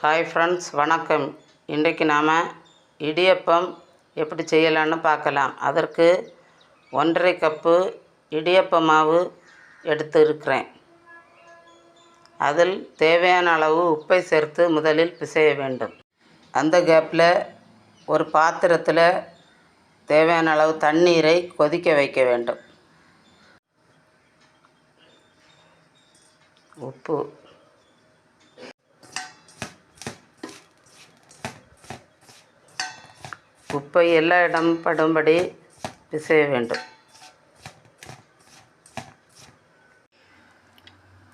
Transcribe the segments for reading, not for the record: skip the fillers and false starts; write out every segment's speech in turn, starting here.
Hi friends, வணக்கம். இன்றைக்கு நாம் இடியப்பம் எப்படி செய்யலான்னு பார்க்கலாம். அதற்கு 1½ கப்பு இடியப்ப மாவு எடுத்து இருக்கிறேன். அதில் தேவையான அளவு உப்பை சேர்த்து முதலில் பிசைய வேண்டும். அந்த கேப்பில் ஒரு பாத்திரத்தில் தேவையான அளவு தண்ணீரை கொதிக்க வைக்க வேண்டும். உப்பை எல்லா இடம் படும்படி பிசைய வேண்டும்.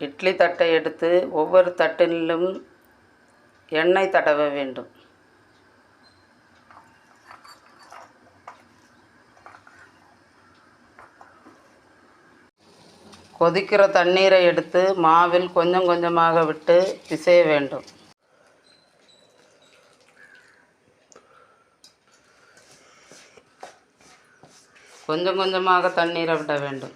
இட்லி தட்டை எடுத்து ஒவ்வொரு தட்டிலும் எண்ணெய் தடவ வேண்டும். கொதிக்கிற தண்ணீரை எடுத்து மாவில் கொஞ்சம் கொஞ்சமாக விட்டு பிசைய வேண்டும். கொஞ்சம் கொஞ்சமாக தண்ணீரை விட வேண்டும்.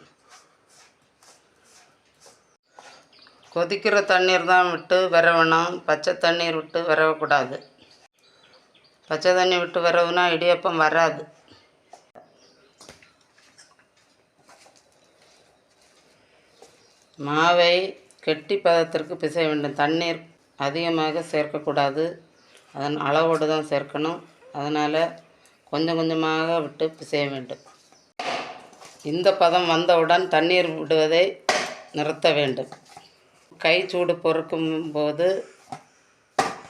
கொதிக்கிற தண்ணீர் தான் விட்டு விரவணும், பச்சை தண்ணீர் விட்டு விரவக்கூடாது. பச்சை தண்ணி விட்டு விரவுனா இடியப்பம் வராது. மாவை கெட்டி பதத்திற்கு பிசைய வேண்டும். தண்ணீர் அதிகமாக சேர்க்கக்கூடாது, அதன் அளவோடு தான் சேர்க்கணும். அதனால் கொஞ்சம் கொஞ்சமாக விட்டு பிசைய வேண்டும். இந்த பதம் வந்தவுடன் தண்ணீர் விடுவதை நிறுத்த வேண்டும். கை சூடு பொறுக்கும் போது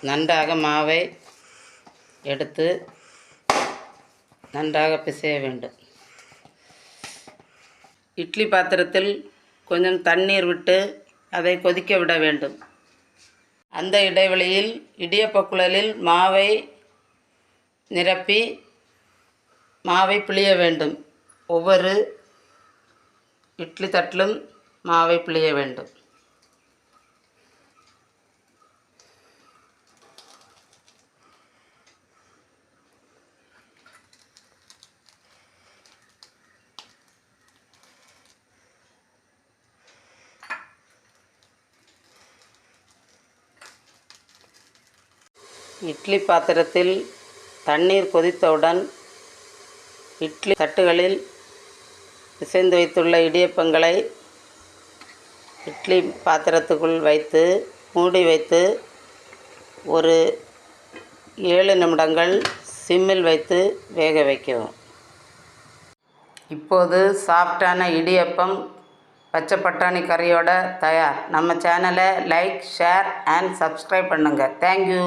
நன்றாக மாவை எடுத்து நன்றாக பிசைய வேண்டும். இட்லி பாத்திரத்தில் கொஞ்சம் தண்ணீர் விட்டு அதை கொதிக்க விட வேண்டும். அந்த இடைவெளியில் இடியப்ப குழலில் மாவை நிரப்பி மாவை பிழிய வேண்டும். ஒவ்வொரு இட்லி தட்டிலும் மாவை பிழிய வேண்டும். இட்லி பாத்திரத்தில் தண்ணீர் கொதித்தவுடன் இட்லி தட்டுகளில் பிசைந்து வைத்துள்ள இடியப்பங்களை இட்லி பாத்திரத்துக்குள் வைத்து மூடி வைத்து ஒரு 7 நிமிடங்கள் சிம்மில் வைத்து வேக வைக்கவும். இப்போது சாஃப்டான இடியப்பம் பச்சை பட்டாணி கறியோட தயார். நம்ம சேனலை லைக், ஷேர் அண்ட் சப்ஸ்கிரைப் பண்ணுங்கள். தேங்க்யூ.